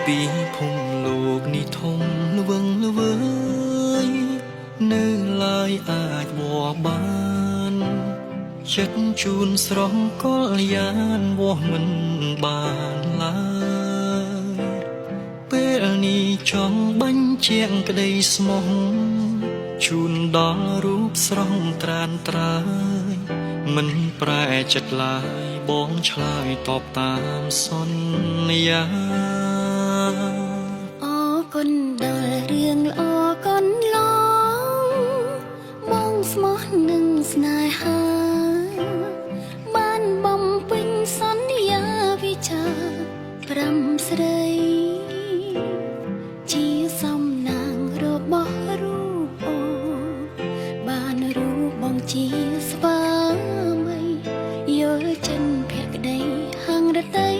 ពីភូមិលោកនេះធំល្វឹងល្វើយនៅឡើយអាចវបានចិត្តជូនស្រស់កលយានវោះមិនបានឡើយពេលនេះចង់បញ្ជាក់ក្តីស្មោះជូនដល់រូបស្រស់ត្រានត្រើយមិនប្រែចិត្តឡើយបងឆ្លើយតបតាមសន្យាអរគុណដល់រឿងល្អកូនឡងបងស្មោះនឹងស្នេហាបានបំពេញសន្យាវិចាប្រាំស្រីជាសំណាងរបស់រូបអូបានរូបបងជាស្វាមីយល់ចិនភក្តីហាងរតី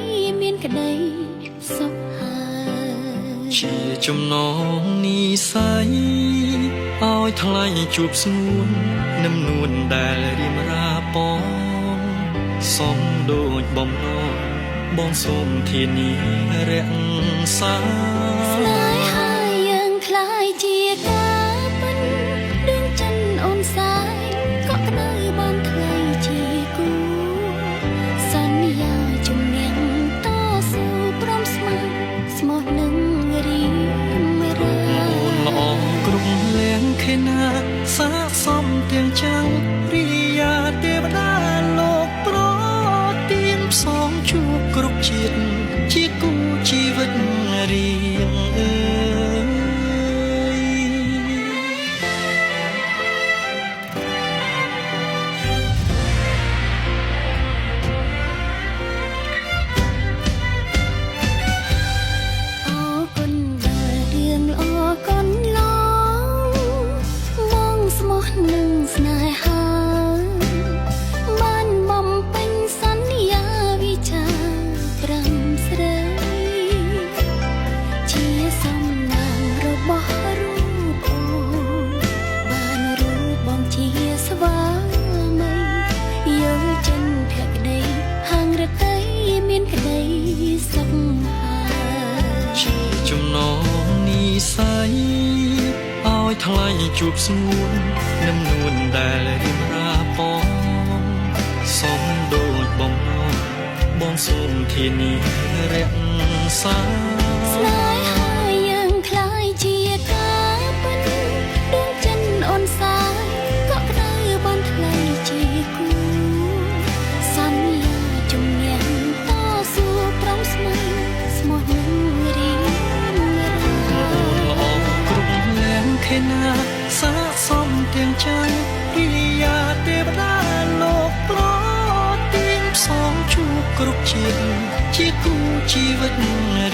មានក្តីសុខហើយជាចំណងនិស័យឲ្យថ្លៃជួបស្ងួននឹមនួនដែលរៀមរាពងសំដូចបំណងបងសូមធានារក្សាស្នេហាយើងคล้ายជាការពិតដួងចិនអូនសាយកក់ក្ដៅបានថ្លៃជាគូសន្យាជំនះតស៊ូព្រមស្មោះស្មោះនឹងរៀមរាល្អគ្រប់លៀងខេណាសាសំទាំងចាំងរិយាទេវតាលោកប្រទានផ្សងជួបគ្រប់ជាតិជាគូជីវិតរៀងអើយអរគុណដល់រឿងល្អកូនឡងបងស្មោះនឹងស្នេហាបានបំពេញសន្យាវិចាប្រាំស្រីជាសំណាងរបស់រូបអូបានរូបបងជាស្វាមីយល់ចិនភក្តីហាងរតីមានក្តីសុខហើយចំណងនិស័យឲ្យថ្លៃជួបស្ងួននឹមនួនដែលរៀមរាពងសំដូចបំណងបងសូមធានារក្សាស្នេហាយើងคล้ายជាការពិតដួងចិនអូនសាយកក់ក្ដៅបានថ្លៃជាគូសន្យាជំនះតស៊ូព្រមស្មោះស្មោះនឹងរៀមរាល្អគ្រប់លៀងខេណាសាសំទាំងចាំងរិយាទេវតាលោកប្រទានផ្សងជួបគ្រប់ជាតិជាគូជីវិត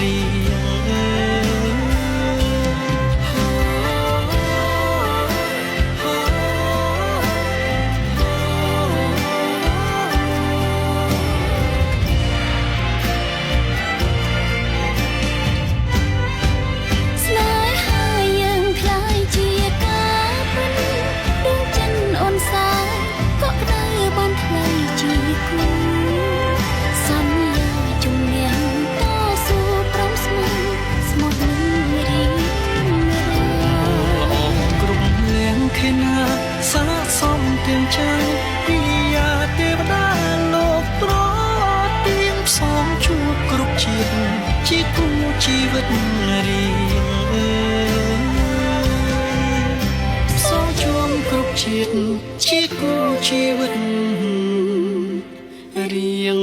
រៀងស្នេហាយើងคล้ายជាការពិតដួងចិនអូនសាយកក់ក្ដៅបានថ្លៃជាគូសន្យាជំនះតស៊ូព្រមស្មោះស្មោះនឹងរៀមរាល្អគ្រប់លៀងខេណាសាសំទាំងចាំងរិយាទេវតាលោកប្រទានផ្សងជួបគ្រប់ជាតិជាគូជីវិតរៀងអើយផ្សងជួបគ្រប់ជាតិជាគូជីវិតរៀង